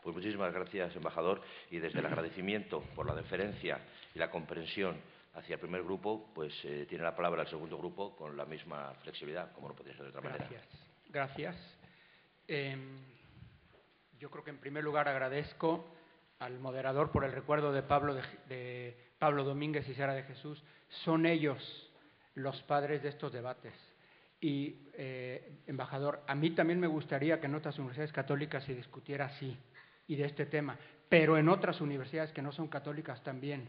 Pues muchísimas gracias, embajador, y desde el agradecimiento por la deferencia y la comprensión hacia el primer grupo, pues tiene la palabra el segundo grupo con la misma flexibilidad, como no podría ser de otra manera. Gracias. Yo creo que en primer lugar agradezco al moderador por el recuerdo de Pablo Domínguez y Sara de Jesús. Son ellos los padres de estos debates. Y, embajador, a mí también me gustaría que en otras universidades católicas se discutiera así y de este tema, pero en otras universidades que no son católicas también,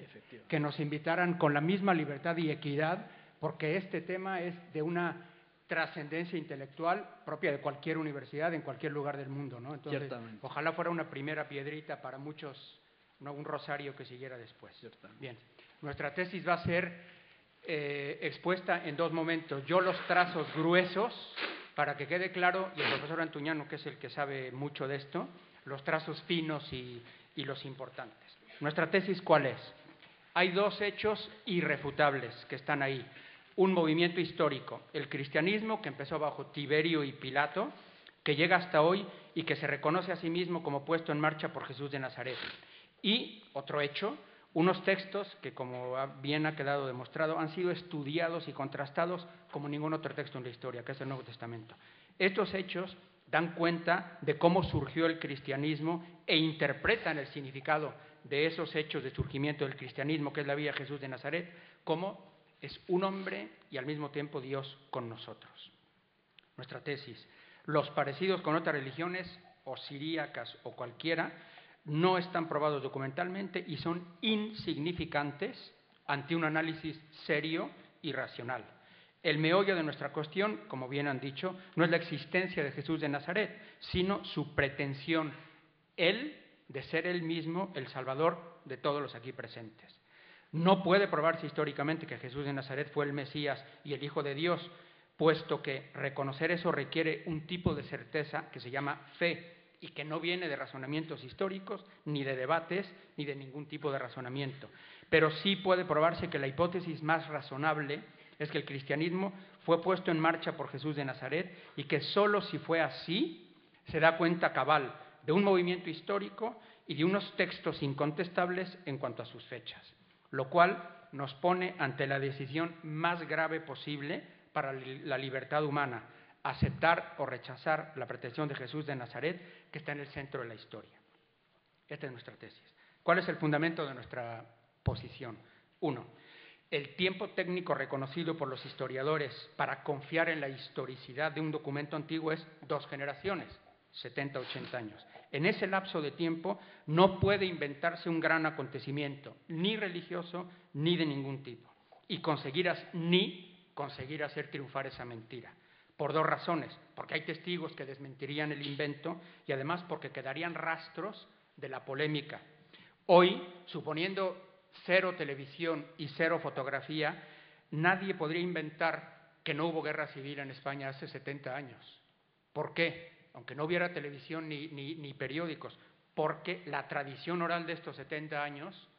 que nos invitaran con la misma libertad y equidad, porque este tema es de una trascendencia intelectual propia de cualquier universidad en cualquier lugar del mundo, ¿no? Entonces, ojalá fuera una primera piedrita para muchos, ¿no? Un rosario que siguiera después. Bien, nuestra tesis va a ser expuesta en dos momentos. Yo los trazos gruesos, para que quede claro, y el profesor Antuñano, que es el que sabe mucho de esto, los trazos finos y los importantes. ¿Nuestra tesis cuál es? Hay dos hechos irrefutables que están ahí. Un movimiento histórico, el cristianismo, que empezó bajo Tiberio y Pilato, que llega hasta hoy y que se reconoce a sí mismo como puesto en marcha por Jesús de Nazaret. Y otro hecho, unos textos que, como bien ha quedado demostrado, han sido estudiados y contrastados como ningún otro texto en la historia, que es el Nuevo Testamento. Estos hechos dan cuenta de cómo surgió el cristianismo e interpretan el significado de esos hechos de surgimiento del cristianismo, que es la vida de Jesús de Nazaret, como es un hombre y al mismo tiempo Dios con nosotros. Nuestra tesis: los parecidos con otras religiones, o siríacas o cualquiera, no están probados documentalmente y son insignificantes ante un análisis serio y racional. El meollo de nuestra cuestión, como bien han dicho, no es la existencia de Jesús de Nazaret, sino su pretensión, él, de ser él mismo el Salvador de todos los aquí presentes. No puede probarse históricamente que Jesús de Nazaret fue el Mesías y el Hijo de Dios, puesto que reconocer eso requiere un tipo de certeza que se llama fe, y que no viene de razonamientos históricos, ni de debates, ni de ningún tipo de razonamiento. Pero sí puede probarse que la hipótesis más razonable es que el cristianismo fue puesto en marcha por Jesús de Nazaret y que solo si fue así se da cuenta cabal de un movimiento histórico y de unos textos incontestables en cuanto a sus fechas, lo cual nos pone ante la decisión más grave posible para la libertad humana: aceptar o rechazar la pretensión de Jesús de Nazaret, que está en el centro de la historia. Esta es nuestra tesis. ¿Cuál es el fundamento de nuestra posición? 1. El tiempo técnico reconocido por los historiadores para confiar en la historicidad de un documento antiguo es 2 generaciones, 70, 80 años. En ese lapso de tiempo no puede inventarse un gran acontecimiento, ni religioso, ni de ningún tipo, y conseguir hacer triunfar esa mentira. Por 2 razones: porque hay testigos que desmentirían el invento y además porque quedarían rastros de la polémica. Hoy, suponiendo 0 televisión y 0 fotografía, nadie podría inventar que no hubo guerra civil en España hace 70 años. ¿Por qué? Aunque no hubiera televisión ni periódicos, porque la tradición oral de estos 70 años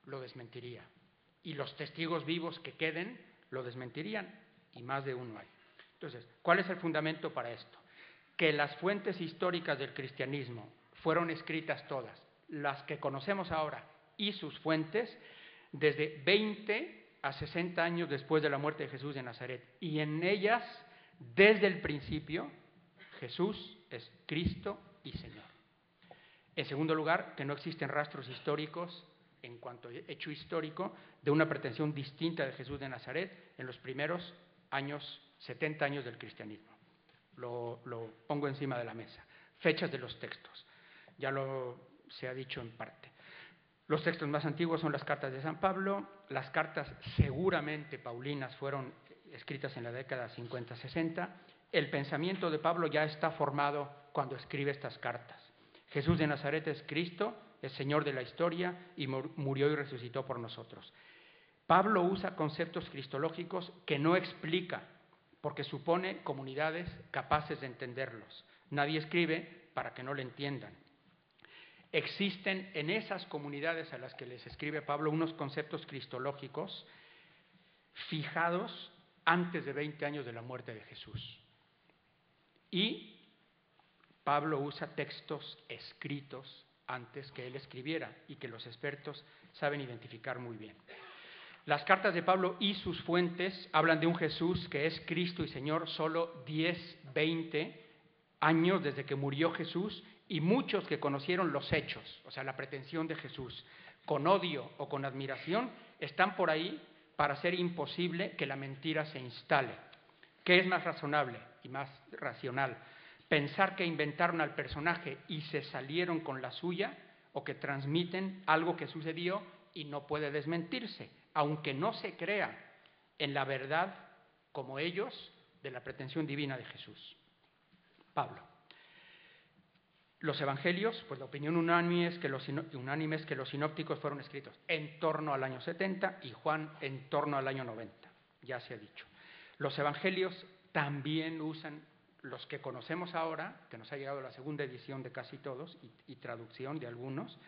lo desmentiría. Y los testigos vivos que queden lo desmentirían, y más de uno hay. Entonces, ¿cuál es el fundamento para esto? Que las fuentes históricas del cristianismo fueron escritas todas, las que conocemos ahora y sus fuentes, desde 20 a 60 años después de la muerte de Jesús de Nazaret. Y en ellas, desde el principio, Jesús es Cristo y Señor. En segundo lugar, que no existen rastros históricos en cuanto a hecho histórico de una pretensión distinta de Jesús de Nazaret en los primeros 70 años del cristianismo. Lo pongo encima de la mesa. Fechas de los textos. Ya se ha dicho en parte. Los textos más antiguos son las cartas de San Pablo. Las cartas seguramente paulinas fueron escritas en la década 50-60. El pensamiento de Pablo ya está formado cuando escribe estas cartas. Jesús de Nazaret es Cristo, es Señor de la historia y murió y resucitó por nosotros. Pablo usa conceptos cristológicos que no explica, porque supone comunidades capaces de entenderlos. Nadie escribe para que no le entiendan. Existen en esas comunidades a las que les escribe Pablo unos conceptos cristológicos fijados antes de 20 años de la muerte de Jesús. Y Pablo usa textos escritos antes que él escribiera y que los expertos saben identificar muy bien. Las cartas de Pablo y sus fuentes hablan de un Jesús que es Cristo y Señor solo 10, 20 años desde que murió Jesús, y muchos que conocieron los hechos, o sea, la pretensión de Jesús, con odio o con admiración, están por ahí para hacer imposible que la mentira se instale. ¿Qué es más razonable y más racional? ¿Pensar que inventaron al personaje y se salieron con la suya, o que transmiten algo que sucedió y no puede desmentirse, aunque no se crea en la verdad como ellos de la pretensión divina de Jesús? Pablo. Los evangelios, pues la opinión unánime es que los sinópticos fueron escritos en torno al año 70 y Juan en torno al año 90, ya se ha dicho. Los evangelios también usan, los que conocemos ahora, que nos ha llegado la segunda edición de casi todos y traducción de algunos,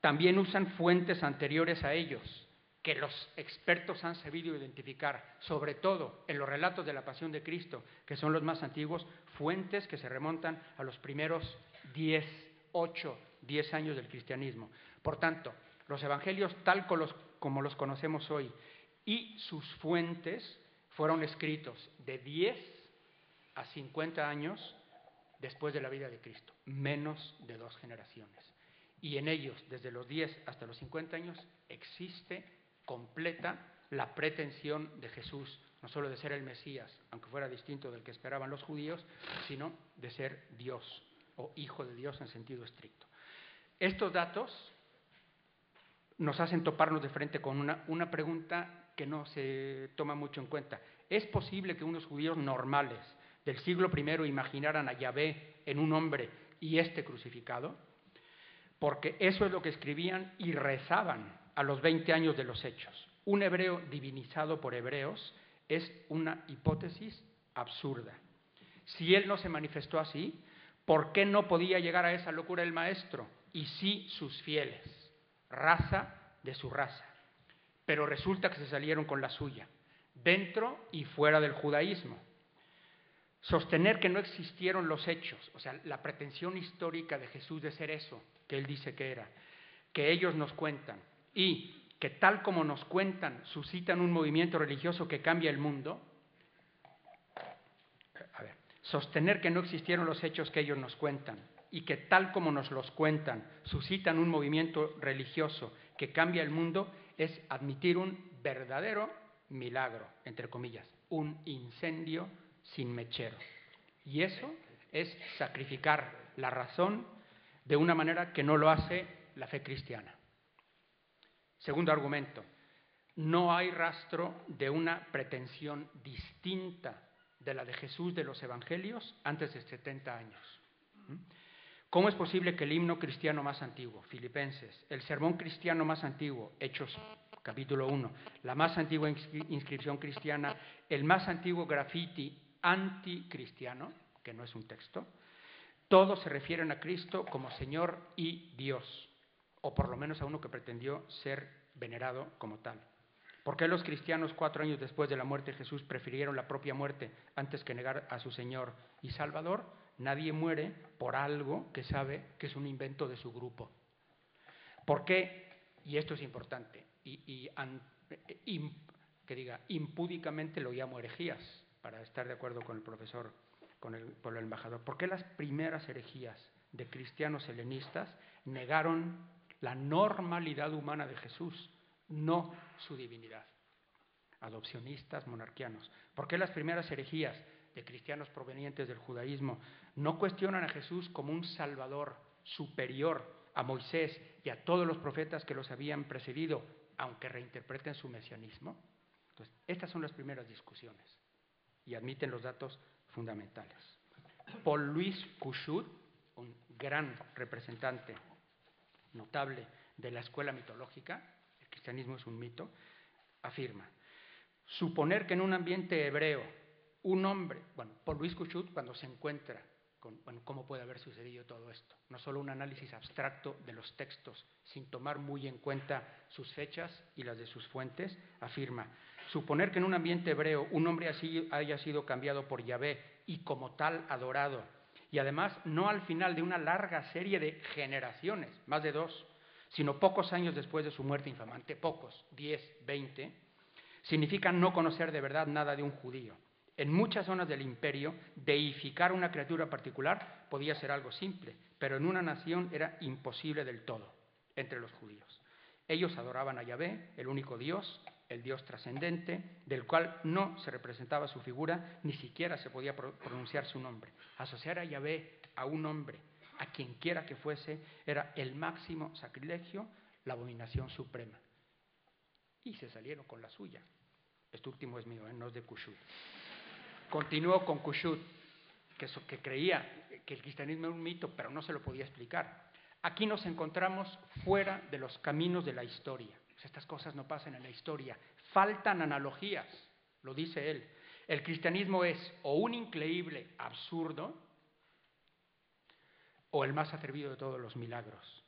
también usan fuentes anteriores a ellos, que los expertos han sabido identificar, sobre todo en los relatos de la Pasión de Cristo, que son los más antiguos, fuentes que se remontan a los primeros 10 años del cristianismo. Por tanto, los evangelios tal como los conocemos hoy y sus fuentes fueron escritos de 10 a 50 años después de la vida de Cristo, menos de 2 generaciones. Y en ellos, desde los 10 hasta los 50 años, existe completa la pretensión de Jesús, no solo de ser el Mesías, aunque fuera distinto del que esperaban los judíos, sino de ser Dios o Hijo de Dios en sentido estricto. Estos datos nos hacen toparnos de frente con una pregunta que no se toma mucho en cuenta. ¿Es posible que unos judíos normales del siglo I imaginaran a Yahvé en un hombre y éste crucificado? Porque eso es lo que escribían y rezaban a los 20 años de los Hechos. Un hebreo divinizado por hebreos es una hipótesis absurda. Si él no se manifestó así, ¿por qué no podía llegar a esa locura el maestro? Y sí sus fieles, raza de su raza. Pero resulta que se salieron con la suya, dentro y fuera del judaísmo. Sostener que no existieron los hechos, o sea, la pretensión histórica de Jesús de ser eso que él dice que era, que ellos nos cuentan, y que tal como nos cuentan suscitan un movimiento religioso que cambia el mundo. Sostener que no existieron los hechos que ellos nos cuentan y que tal como nos los cuentan suscitan un movimiento religioso que cambia el mundo es admitir un verdadero milagro, entre comillas, un incendio sin mechero. Y eso es sacrificar la razón de una manera que no lo hace la fe cristiana. Segundo argumento, no hay rastro de una pretensión distinta de la de Jesús de los evangelios antes de 70 años. ¿Cómo es posible que el himno cristiano más antiguo, Filipenses, el sermón cristiano más antiguo, Hechos capítulo 1, la más antigua inscripción cristiana, el más antiguo grafiti anticristiano, que no es un texto, todos se refieren a Cristo como Señor y Dios, o por lo menos a uno que pretendió ser venerado como tal? ¿Por qué los cristianos 4 años después de la muerte de Jesús prefirieron la propia muerte antes que negar a su Señor y Salvador? Nadie muere por algo que sabe que es un invento de su grupo. ¿Por qué? Y esto es importante, impúdicamente lo llamo herejías, para estar de acuerdo con el profesor, con el embajador. ¿Por qué las primeras herejías de cristianos helenistas negaron la normalidad humana de Jesús, no su divinidad? Adopcionistas, monarquianos. ¿Por qué las primeras herejías de cristianos provenientes del judaísmo no cuestionan a Jesús como un salvador superior a Moisés y a todos los profetas que los habían precedido, aunque reinterpreten su mesianismo? Entonces, estas son las primeras discusiones y admiten los datos fundamentales. Paul Louis Couchut, un gran representante notable de la escuela mitológica, el cristianismo es un mito, afirma: suponer que en un ambiente hebreo un hombre, Paul Louis Couchut, cuando se encuentra con cómo puede haber sucedido todo esto, no solo un análisis abstracto de los textos sin tomar muy en cuenta sus fechas y las de sus fuentes, afirma: suponer que en un ambiente hebreo un hombre así haya sido cambiado por Yahvé y como tal adorado, y además no al final de una larga serie de generaciones, más de 2, sino pocos años después de su muerte infamante, pocos, 10, 20, significa no conocer de verdad nada de un judío. En muchas zonas del imperio, deificar una criatura particular podía ser algo simple, pero en una nación era imposible del todo, entre los judíos. Ellos adoraban a Yahvé, el único Dios, el Dios trascendente, del cual no se representaba su figura, ni siquiera se podía pronunciar su nombre. Asociar a Yahvé a un hombre, a quien quiera que fuese, era el máximo sacrilegio, la abominación suprema. Y se salieron con la suya. Este último es mío, no es de Kushut. Continuó con Kushut, que creía que el cristianismo era un mito, pero no se lo podía explicar. Aquí nos encontramos fuera de los caminos de la historia. Estas cosas no pasan en la historia. Faltan analogías, lo dice él. El cristianismo es o un increíble absurdo o el más atrevido de todos los milagros.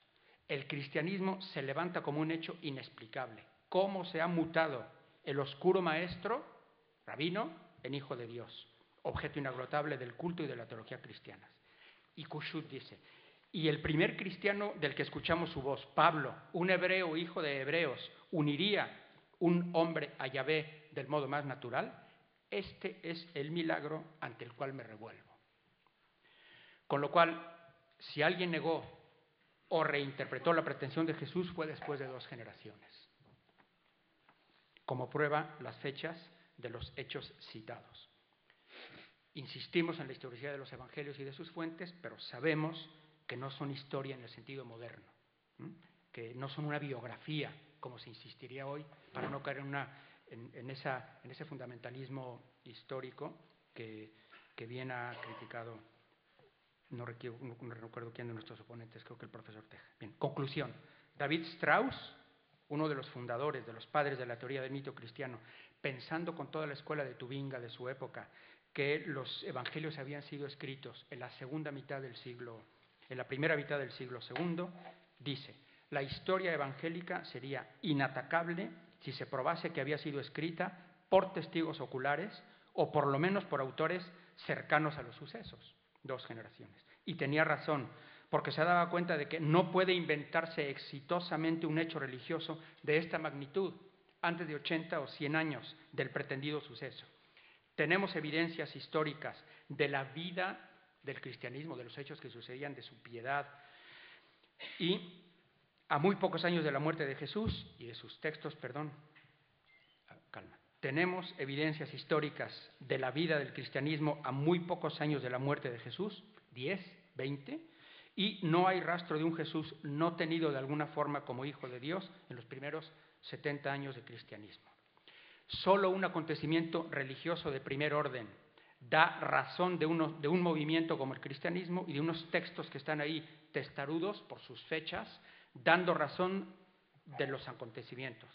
El cristianismo se levanta como un hecho inexplicable. ¿Cómo se ha mutado el oscuro maestro, rabino, en hijo de Dios? Objeto inagotable del culto y de la teología cristianas. Y Kushut dice, y el primer cristiano del que escuchamos su voz, Pablo, un hebreo hijo de hebreos, uniría un hombre a Yahvé del modo más natural. Este es el milagro ante el cual me revuelvo. Con lo cual, si alguien negó o reinterpretó la pretensión de Jesús, fue después de 2 generaciones. Como prueba, las fechas de los hechos citados. Insistimos en la historicidad de los evangelios y de sus fuentes, pero sabemos que no son historia en el sentido moderno, que no son una biografía, como se insistiría hoy, para no caer en ese fundamentalismo histórico que bien ha criticado, no recuerdo quién de nuestros oponentes, creo que el profesor Teja. Bien, conclusión. David Strauss, uno de los fundadores, de los padres de la teoría del mito cristiano, pensando con toda la escuela de Tubinga de su época, que los evangelios habían sido escritos en la primera mitad del siglo II, dice, la historia evangélica sería inatacable si se probase que había sido escrita por testigos oculares o por lo menos por autores cercanos a los sucesos, 2 generaciones. Y tenía razón, porque se daba cuenta de que no puede inventarse exitosamente un hecho religioso de esta magnitud antes de 80 o 100 años del pretendido suceso. Tenemos evidencias históricas de la vida del cristianismo, de los hechos que sucedían, de su piedad. Y a muy pocos años de la muerte de Jesús y de sus textos, tenemos evidencias históricas de la vida del cristianismo a muy pocos años de la muerte de Jesús, 10, 20, y no hay rastro de un Jesús no tenido de alguna forma como hijo de Dios en los primeros 70 años de cristianismo. Solo un acontecimiento religioso de primer orden da razón de un movimiento como el cristianismo y de unos textos que están ahí testarudos por sus fechas, dando razón de los acontecimientos.